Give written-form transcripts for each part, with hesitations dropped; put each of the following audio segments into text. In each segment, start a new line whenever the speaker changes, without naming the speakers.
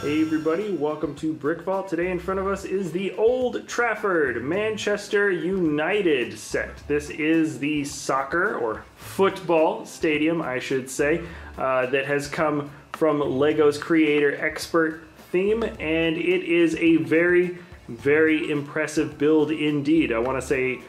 Hey everybody, welcome to BrickVault. Today in front of us is the Old Trafford Manchester United set. This is the soccer or football stadium, I should say, that has come from LEGO's Creator Expert theme, and it is a very impressive build indeed. I want to say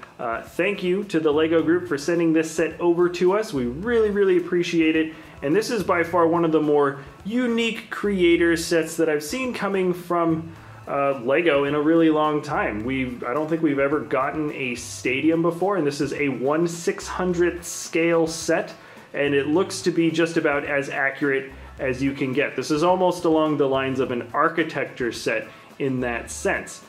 thank you to the LEGO group for sending this set over to us. We really appreciate it. And this is by far one of the more unique creator sets that I've seen coming from LEGO in a really long time. I don't think we've ever gotten a stadium before, and this is a 1/600th scale set, and it looks to be just about as accurate as you can get. This is almost along the lines of an architecture set in that sense.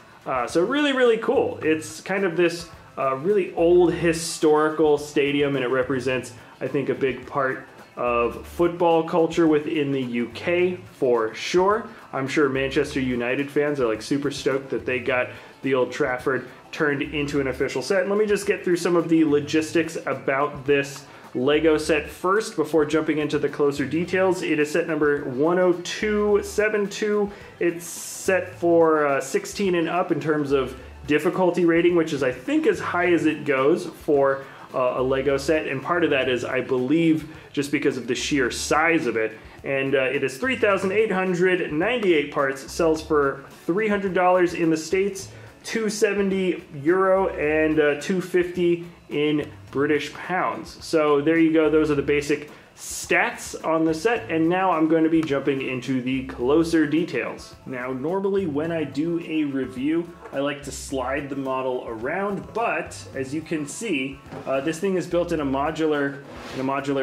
So really cool. It's kind of this really old historical stadium, and it represents, I think, a big part of football culture within the UK for sure. I'm sure Manchester United fans are like super stoked that they got the Old Trafford turned into an official set. And let me just get through some of the logistics about this LEGO set first before jumping into the closer details. It is set number 10272. It's set for 16 and up in terms of difficulty rating, which is I think as high as it goes for a LEGO set, and part of that is, I believe, just because of the sheer size of it. And it is 3,898 parts, sells for $300 in the States, €270, and $250 in British pounds. So there you go, those are the basic stats on the set, and now I'm going to be jumping into the closer details. Now, normally when I do a review, I like to slide the model around, but as you can see, this thing is built in a modular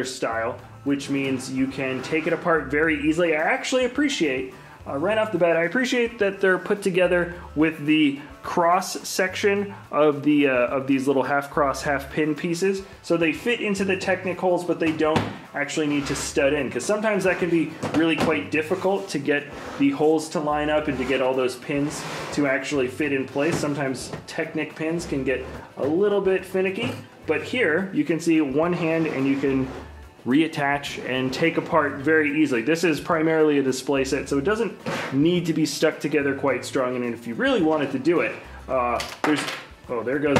style, which means you can take it apart very easily. I actually appreciate, right off the bat, I appreciate that they're put together with the cross section of these little half cross, half pin pieces, so they fit into the Technic holes, but they don't actually need to stud in, because sometimes that can be really quite difficult to get the holes to line up and to get all those pins to actually fit in place. Sometimes Technic pins can get a little bit finicky, but here you can see one hand and you can reattach and take apart very easily. This is primarily a display set, so it doesn't need to be stuck together quite strong. And if you really wanted to do it, there goes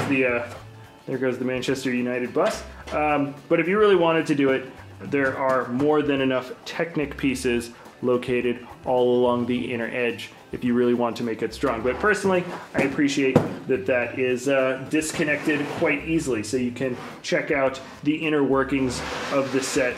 the Manchester United bus. But if you really wanted to do it, there are more than enough Technic pieces located all along the inner edge if you really want to make it strong. But personally, I appreciate that that is disconnected quite easily, so you can check out the inner workings of the set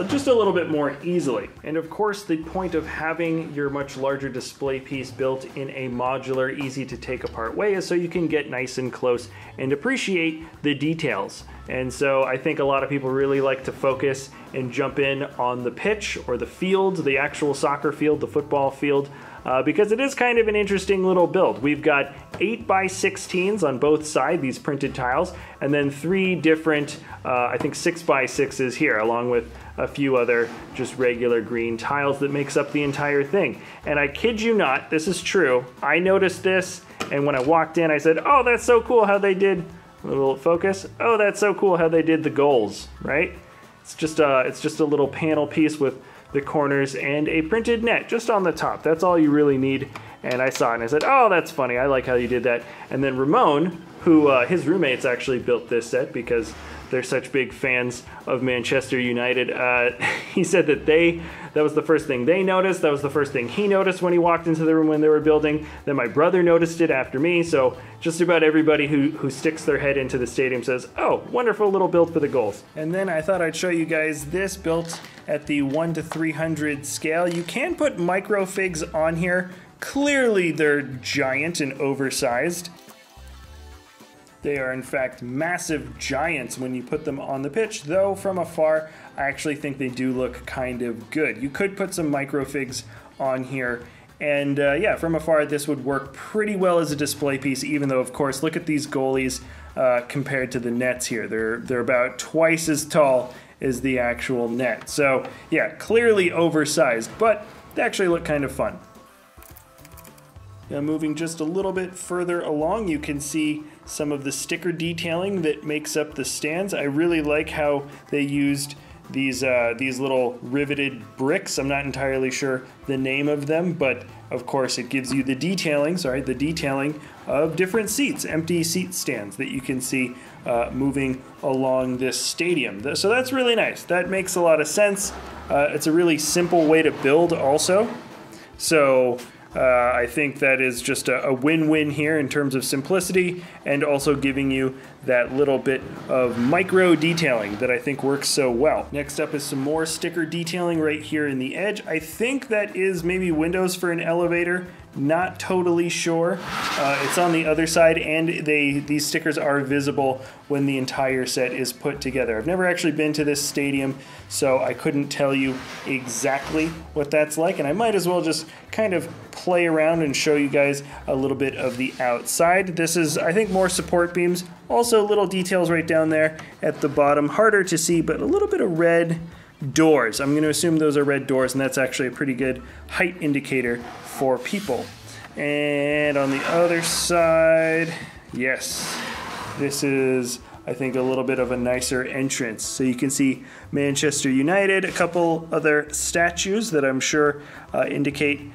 just a little bit more easily. And of course, the point of having your much larger display piece built in a modular, easy to take apart way is so you can get nice and close and appreciate the details. And so I think a lot of people really like to focus and jump in on the pitch or the field, the actual soccer field, the football field, because it is kind of an interesting little build. We've got 8x16s on both sides, these printed tiles, and then 3 different, I think 6x6s here, along with a few other just regular green tiles that makes up the entire thing. And I kid you not, this is true, I noticed this, and when I walked in I said, oh, that's so cool how they did, a little focus, oh, that's so cool how they did the goals, right? It's just a little panel piece with the corners and a printed net just on the top. That's all you really need. And I saw it and I said, oh, that's funny, I like how you did that. And then Ramon, who his roommates actually built this set because they're such big fans of Manchester United, he said that that was the first thing they noticed, that was the first thing he noticed when he walked into the room when they were building, then my brother noticed it after me, so just about everybody who sticks their head into the stadium says, oh, wonderful little build for the goals. And then I thought I'd show you guys this built at the 1:300 scale. You can put microfigs on here. Clearly they're giant and oversized. They are in fact massive giants when you put them on the pitch, though from afar I actually think they do look kind of good. You could put some microfigs on here, and yeah, from afar this would work pretty well as a display piece, even though of course look at these goalies compared to the nets here. They're about twice as tall as the actual net. So yeah, clearly oversized, but they actually look kind of fun. Now moving just a little bit further along, you can see some of the sticker detailing that makes up the stands. I really like how they used these little riveted bricks. I'm not entirely sure the name of them, but of course it gives you the detailing of different seats, empty seat stands that you can see moving along this stadium. So that's really nice. That makes a lot of sense. It's a really simple way to build also. So I think that is just a win-win here in terms of simplicity and also giving you that little bit of micro detailing that I think works so well. Next up is some more sticker detailing right here in the edge. I think that is maybe windows for an elevator. Not totally sure. It's on the other side, and these stickers are visible when the entire set is put together. I've never actually been to this stadium, so I couldn't tell you exactly what that's like, and I might as well just kind of play around and show you guys a little bit of the outside. This is, I think, more support beams. Also little details right down there at the bottom. Harder to see, but a little bit of red doors. I'm going to assume those are red doors, and that's actually a pretty good height indicator for people. And on the other side, yes, this is, I think, a little bit of a nicer entrance. So you can see Manchester United, a couple other statues that I'm sure indicate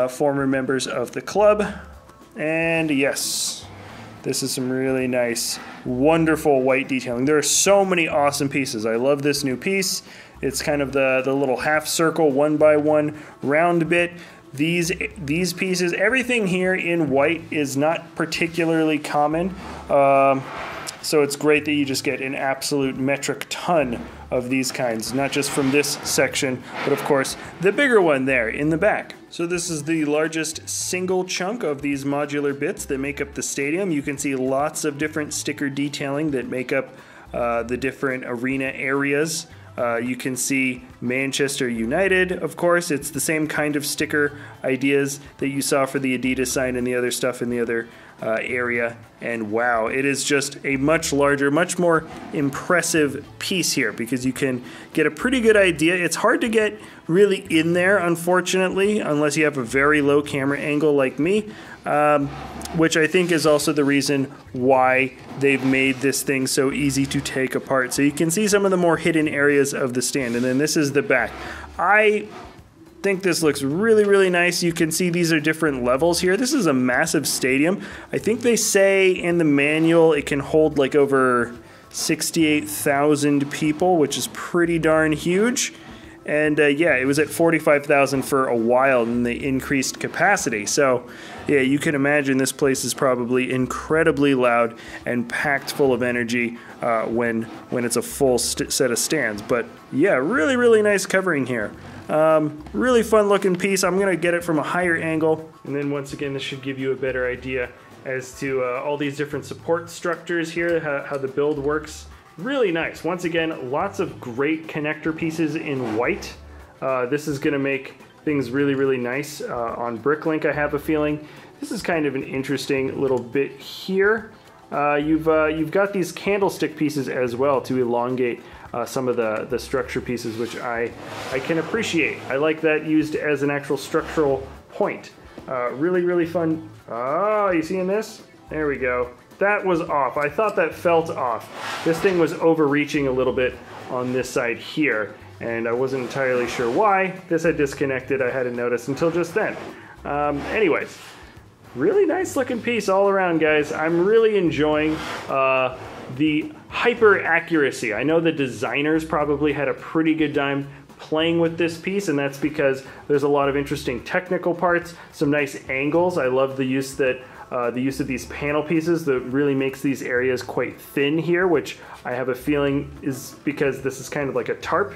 former members of the club. And yes, this is some really nice, wonderful white detailing. There are so many awesome pieces. I love this new piece. It's kind of the little half circle, 1x1 round bit. These pieces, everything here in white is not particularly common. So it's great that you just get an absolute metric ton of these kinds, not just from this section, but of course the bigger one there in the back. So this is the largest single chunk of these modular bits that make up the stadium. You can see lots of different sticker detailing that make up the different arena areas. You can see Manchester United, of course. It's the same kind of sticker ideas that you saw for the Adidas sign and the other stuff in the other area. And wow, it is just a much larger, much more impressive piece here because you can get a pretty good idea. It's hard to get really in there, unfortunately, unless you have a very low camera angle like me, which I think is also the reason why they've made this thing so easy to take apart. So you can see some of the more hidden areas of the stand. And then this is the back. I think this looks really, really nice. You can see these are different levels here. This is a massive stadium. I think they say in the manual it can hold like over 68,000 people, which is pretty darn huge. And yeah, it was at 45,000 for a while, and they increased capacity. So yeah, you can imagine this place is probably incredibly loud and packed full of energy when it's a full set of stands. But yeah, really, really nice covering here. Really fun looking piece. I'm gonna get it from a higher angle, and then once again, this should give you a better idea as to all these different support structures here, how the build works. Really nice. Once again, lots of great connector pieces in white. This is going to make things really, really nice on Bricklink, I have a feeling. This is kind of an interesting little bit here. You've got these candlestick pieces as well to elongate some of the structure pieces, which I can appreciate. I like that used as an actual structural point. Really, really fun. Oh, you seeing this? There we go. That was off. I thought that felt off. This thing was overreaching a little bit on this side here, and I wasn't entirely sure why. This had disconnected. I hadn't noticed until just then. Anyways, really nice looking piece all around, guys. I'm really enjoying the hyper accuracy. I know the designers probably had a pretty good time playing with this piece, and that's because there's a lot of interesting technical parts, some nice angles. I love the use of these panel pieces that really makes these areas quite thin here, which I have a feeling is because this is kind of like a tarp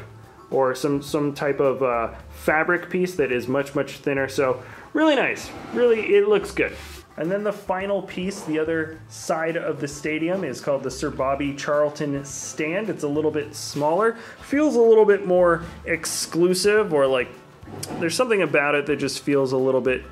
or some type of fabric piece that is much, much thinner. So really nice. Really, it looks good. And then the final piece, the other side of the stadium, is called the Sir Bobby Charlton Stand. It's a little bit smaller, feels a little bit more exclusive, or like there's something about it that just feels a little bit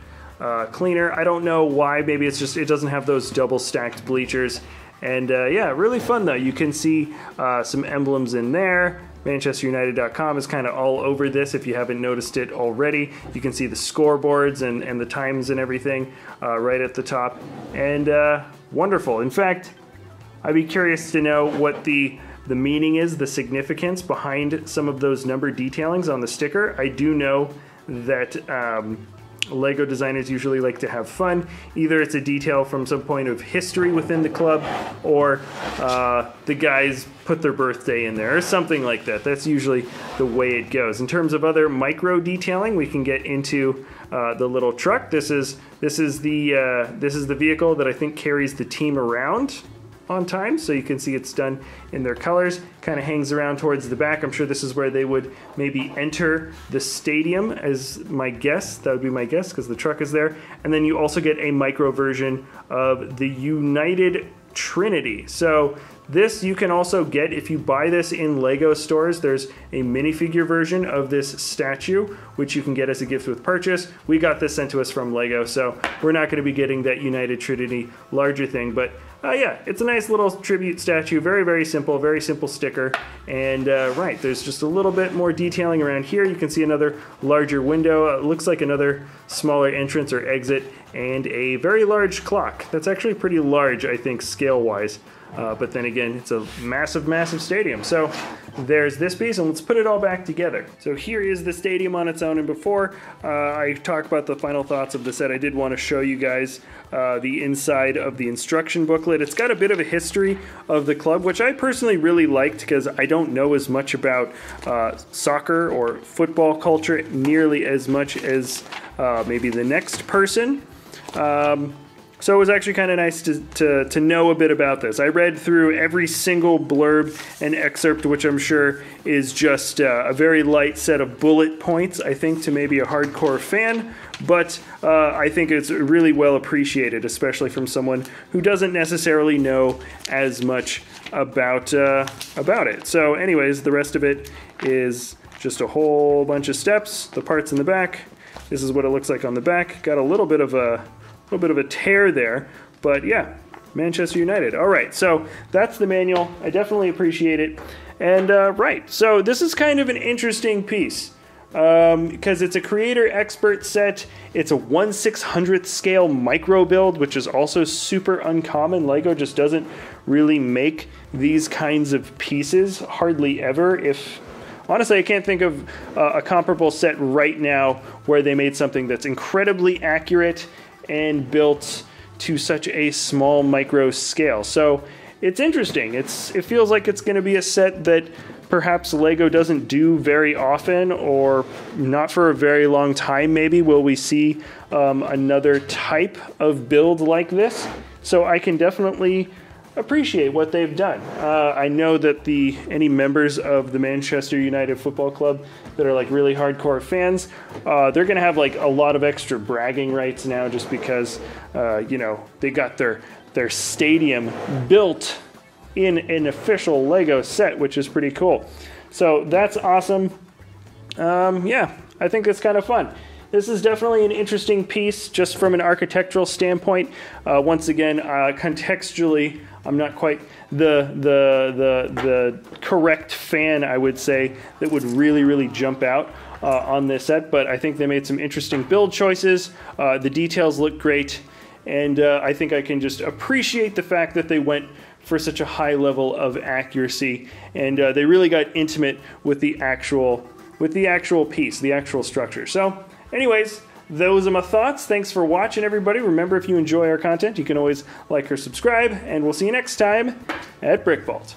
cleaner. I don't know why. Maybe it's just it doesn't have those double stacked bleachers. And yeah, really fun though. You can see some emblems in there. ManchesterUnited.com is kind of all over this if you haven't noticed it already. You can see the scoreboards and the times and everything right at the top. And wonderful. In fact, I'd be curious to know what the the meaning is, the significance behind some of those number detailings on the sticker. I do know that Lego designers usually like to have fun. Either it's a detail from some point of history within the club, or the guys put their birthday in there, or something like that. That's usually the way it goes. In terms of other micro detailing, we can get into the little truck. This is the vehicle that I think carries the team around on time, so you can see it's done in their colors. Kind of hangs around towards the back. I'm sure this is where they would maybe enter the stadium, as my guess. That would be my guess, because the truck is there. And then you also get a micro version of the United Trinity. So this you can also get if you buy this in Lego stores. There's a minifigure version of this statue, which you can get as a gift with purchase. We got this sent to us from Lego, so we're not going to be getting that United Trinity larger thing, but yeah, it's a nice little tribute statue. Very, very simple sticker. And right, there's just a little bit more detailing around here. You can see another larger window. It looks like another smaller entrance or exit, and a very large clock. That's actually pretty large, I think, scale-wise. But then again, it's a massive, massive stadium. So there's this piece, and let's put it all back together. So here is the stadium on its own, and before I talk about the final thoughts of the set, I did want to show you guys the inside of the instruction booklet. It's got a bit of a history of the club, which I personally really liked, because I don't know as much about soccer or football culture nearly as much as maybe the next person. So it was actually kind of nice to know a bit about this. I read through every single blurb and excerpt, which I'm sure is just a very light set of bullet points, I think, to maybe a hardcore fan. But I think it's really well appreciated, especially from someone who doesn't necessarily know as much about it. So anyways, the rest of it is just a whole bunch of steps, the parts in the back. This is what it looks like on the back. Got a little bit of a tear there, but yeah, Manchester United. All right, so that's the manual. I definitely appreciate it. And right, so this is kind of an interesting piece because it's a creator expert set. It's a 1/600th scale micro build, which is also super uncommon. Lego just doesn't really make these kinds of pieces, hardly ever. Honestly, I can't think of a comparable set right now where they made something that's incredibly accurate and built to such a small micro scale. So it's interesting. It feels like it's going to be a set that perhaps Lego doesn't do very often, or not for a very long time maybe. Will we see another type of build like this? So I can definitely appreciate what they've done. I know that any members of the Manchester United Football Club that are like really hardcore fans, they're gonna have like a lot of extra bragging rights now, just because you know, they got their stadium built in an official Lego set, which is pretty cool. So that's awesome. Yeah, I think it's kind of fun. This is definitely an interesting piece just from an architectural standpoint. Once again, contextually, I'm not quite the correct fan, I would say, that would really jump out on this set, but I think they made some interesting build choices. The details look great, and I think I can just appreciate the fact that they went for such a high level of accuracy, and they really got intimate with the actual piece, the actual structure. So anyways, those are my thoughts. Thanks for watching, everybody. Remember, if you enjoy our content, you can always like or subscribe, and we'll see you next time at BrickVault.